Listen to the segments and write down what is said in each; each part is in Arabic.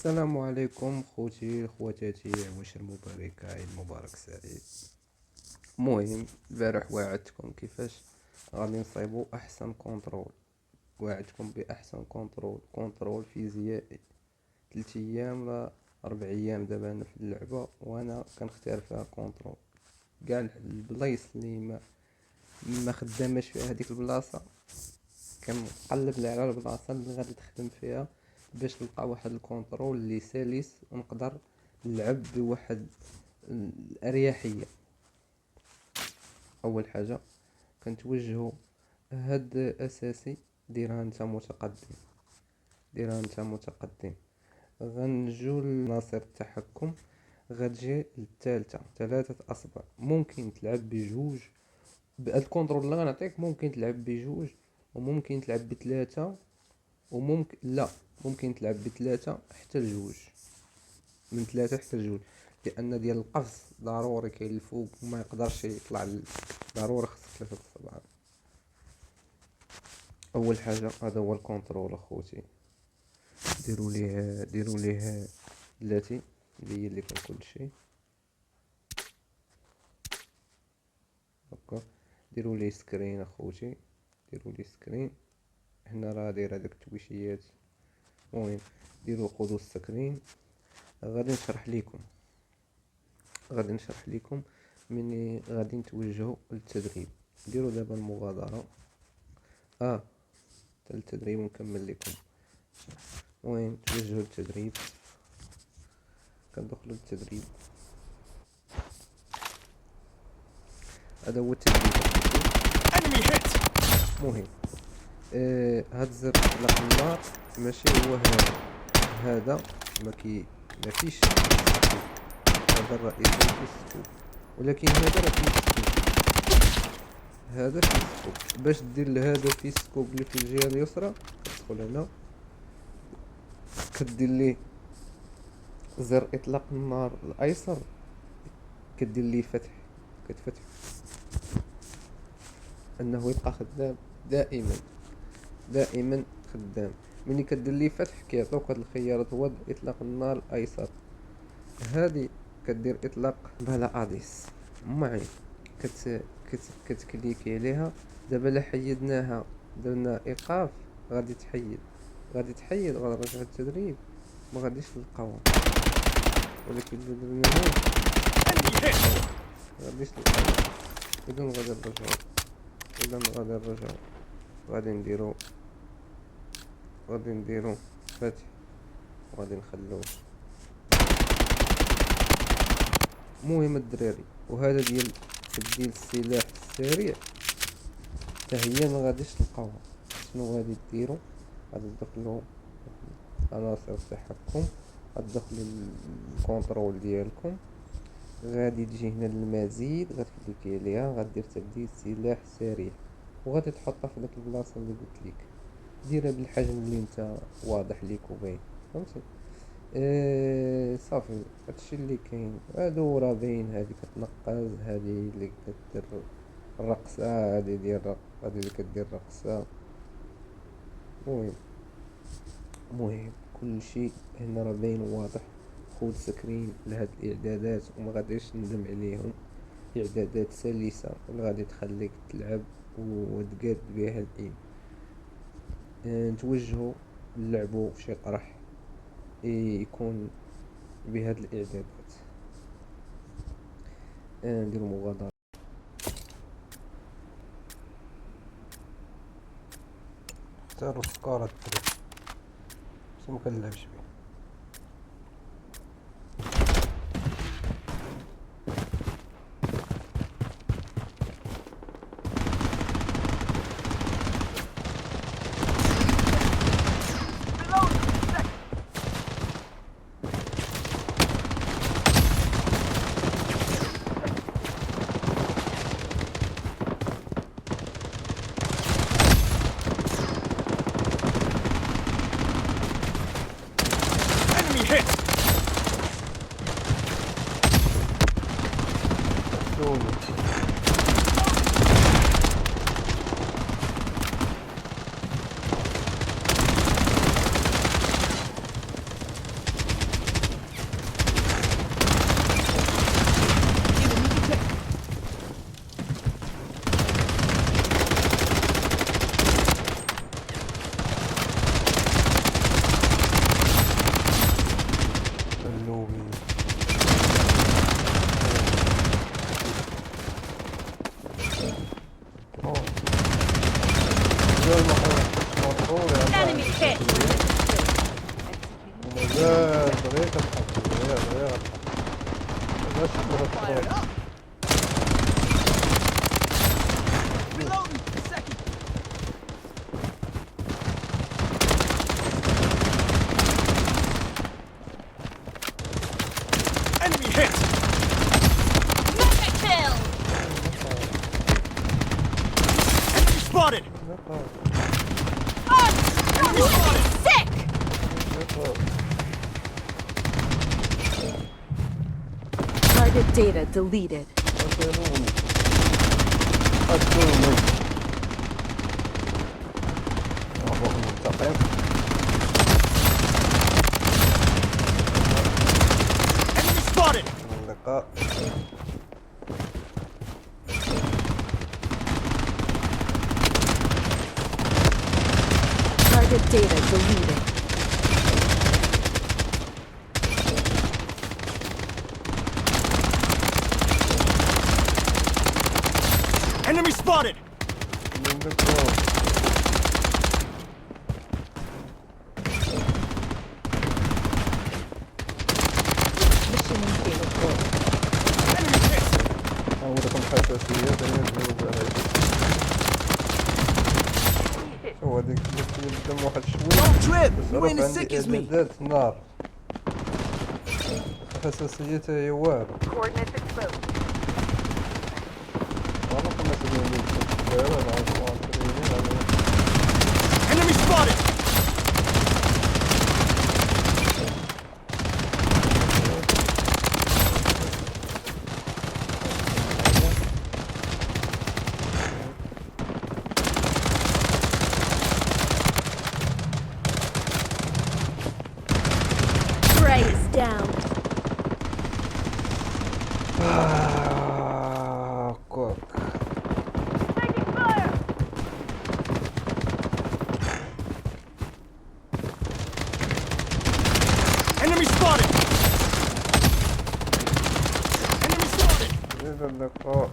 السلام عليكم خوتي خواتاتي، عواشر مباركة، عيد مبارك سعيد. المهم البارح وعدتكم كيفاش غادي نصايبو احسن كونترول. وعدتكم باحسن كونترول فيزيائي. 3 ايام ولا 4 ايام دابا انا في اللعبة وانا كنختار فيها كونترول. كاع البلايص اللي ما خداماش فيها هذيك البلاصة كنقلب على البلاصة اللي غادي تخدم فيها باش نلقى واحد الكونترول اللي سلس ونقدر نلعب بواحد الاريحيه. اول حاجه كنتوجهوا هاد اساسي، ديرها انت متقدم. غنجو لعناصر التحكم، غتجي للثالثه 3 اصبع. ممكن تلعب بجوج بهاد الكونترول اللي غنعطيك، ممكن تلعب بجوج وممكن تلعب ب3 وممكن لا، ممكن تلعب ب3 حتى لجوج، من 3 حتى لجوج، لان ديال القفز ضروري كاين الفوق وما يقدرش يطلع ضروري خصك 3 اصابع. اول حاجه هذا هو الكونترول اخوتي، ديروا ليه بلاتي نبين لكم كل شيء هكا. ديروا ليه سكرين اخوتي، ديروا ليه سكرين. هنا راه داير هذاك التويشيات. المهم خذوا السكرين. غادي نشرح لكم مني غادي نتوجهوا للتدريب. ديروا دابا المغادرة حتى التدريب ونكمل لكم. المهم توجهوا للتدريب، كندخلوا للتدريب. هذا هو التدريب. المهم هاد الزر اطلاق النار ماشي هو هذا ما فيش السكوب. هذا الرئيسي فيه السكوب، ولكن هذا راه فيه السكوب. هذا فيه السكوب. باش دير لهذا فيه السكوب اللي في الجهه اليسرى، كتدخل هنا كدير ليه زر اطلاق النار الايسر، كدير ليه فتح، كتفتح انه يبقى خدام دائما خدام. ملي كدير ليه فتح كيعطوك هاد الخيارات: هو اطلاق النار الايسر. هذه كدير اطلاق بلا اديس. معي كتكليكي عليها. دابا لا حيدناها درنا ايقاف غادي تحيد، غادي نرجع التدريب ما غاديش نلقاوها. ولكن الا درناها ما غاديش نلقاوها. اذا غادي نرجعو غادي نديرو فتح وغادي نخلوه. المهم الدراري، وهذا ديال السلاح السريع حتى هي ما غاديش تلقاوها. شنو غادي ديروا؟ غادي تدخلوا عناصر التحكم، غتدخلوا الكونترول ديالكم، غادي تجي هنا للمزيد، غتكليكي عليها، غدير تبديل سلاح سريع وغادي تحطها في داك البلاصه اللي قلت لك. ديرها بالحجم اللي انت واضح ليك وباين، فهمتي؟ صافي هادشي اللي كاين. هادو راه باين، هادي كتنقز، هادي اللي كدير الرقصه، هادي اللي كدير الرقصه. المهم كل شيء هنا راه باين واضح. خذ سكرين لهاد الاعدادات وما غاديش ندم عليهم. اعدادات سلسه اللي غادي تخليك تلعب وتقاد بها الايم. نتوجهوا نلعبوا في شي طرح يكون بهاد الاعدادات. نديرو مغادرة. اختاروا السكارة الدراري باش مكنلعبش بيه. غير كتحط غير علاش Fire it تروح up. Reloading. Second. Enemy hit. Mega kill! Enemy spotted. Oh, sick! Target data deleted. Enemy spotted. اللقاء. Target data deleted. Enemy spotted. Mission engaged. Enemy hit. أولكم حساسية تجاوب على شو هاديك اللي قدام واحد شوية Don't trip. بس You عرف ain't as عندي sick as me. إعدادات نار حساسية تا هي والو Coordinates exposed. والله كنا سبيل Enemy spotted. Brace down. كوك Taking fire! Enemy spotted. Enemy spotted. إذا اللقاء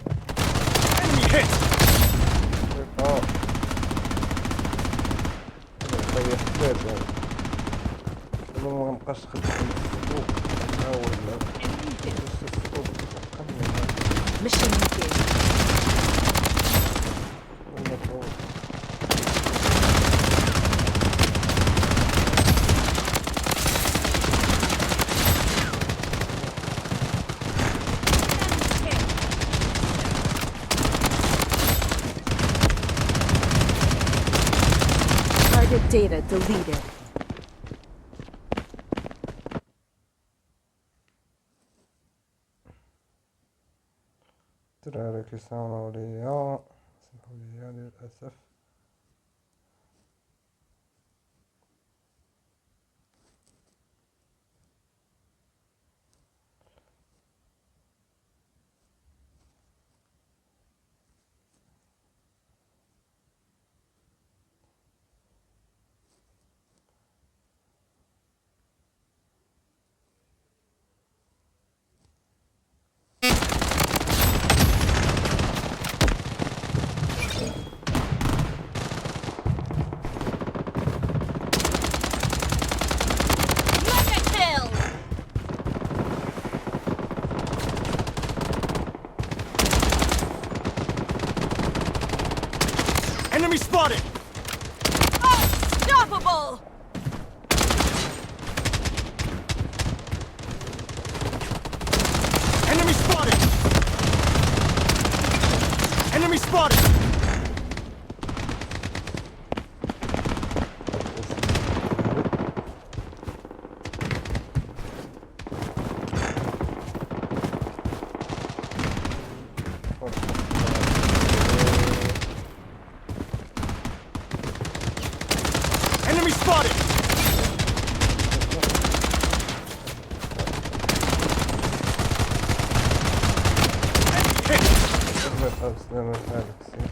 Enemy hit. اللقاء هذا حبات يعني أنا مغنبقاش خدمة السوق نحاول السوق Mission engaged. Target data deleted. الدراري كيصاونو ليا سمحوا ليا للأسف Mega kill! Enemy spotted. Unstoppable! Enemy spotted. Enemy spotted. Enemy spotted. Hit. الله يبقى بسلامة حالك سير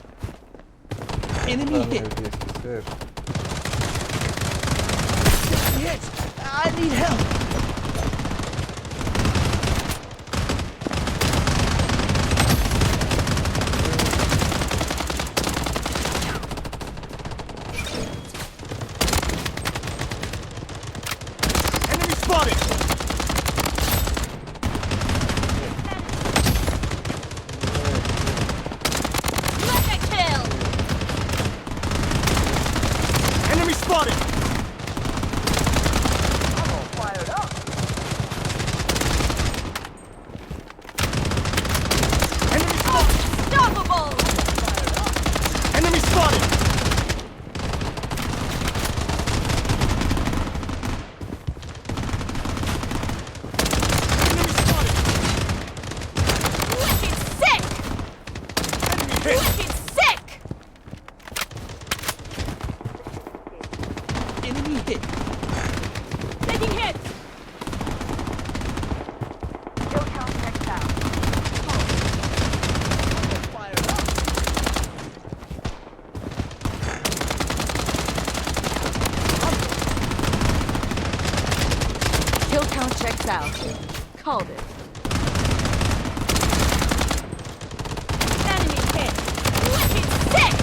Enemy hit. سير Hit. I need help. Enemy spotted. checks out. Called it. Enemy hit. Wicked sick.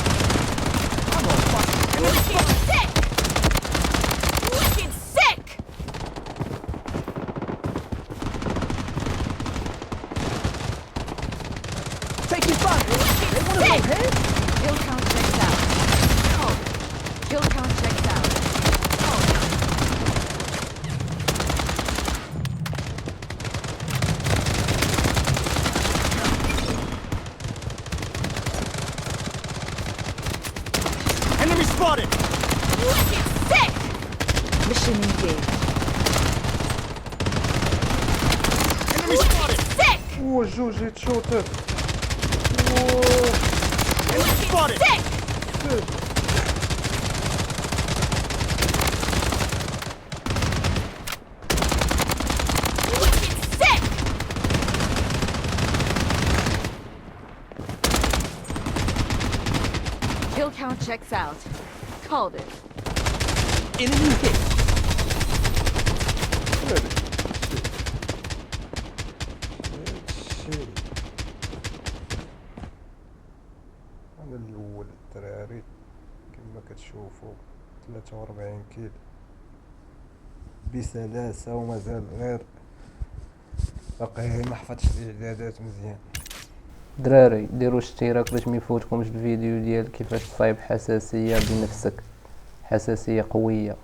Wicked sick. Wicked sick. Taking fire! They want to go Sick. ahead? Kill count checks out. Called it. Kill count checks out. Called it. Enemy spotted! Wicked sick. Mission engaged. Enemy spotted! Sick. اوه جوج هيد شوتات. Enemy spotted! Sick. Wicked sick. Kill count checks out. Called it. Enemy hit! انا الاول الدراري كما كتشوفوا 43 كيل بسلاسة ومازال غير باقي ما حفظتش الاعدادات مزيان. دراري ديروا اشتراك باش ما يفوتكمش الفيديو ديال كيفاش تصايب حساسية بنفسك، حساسية قوية.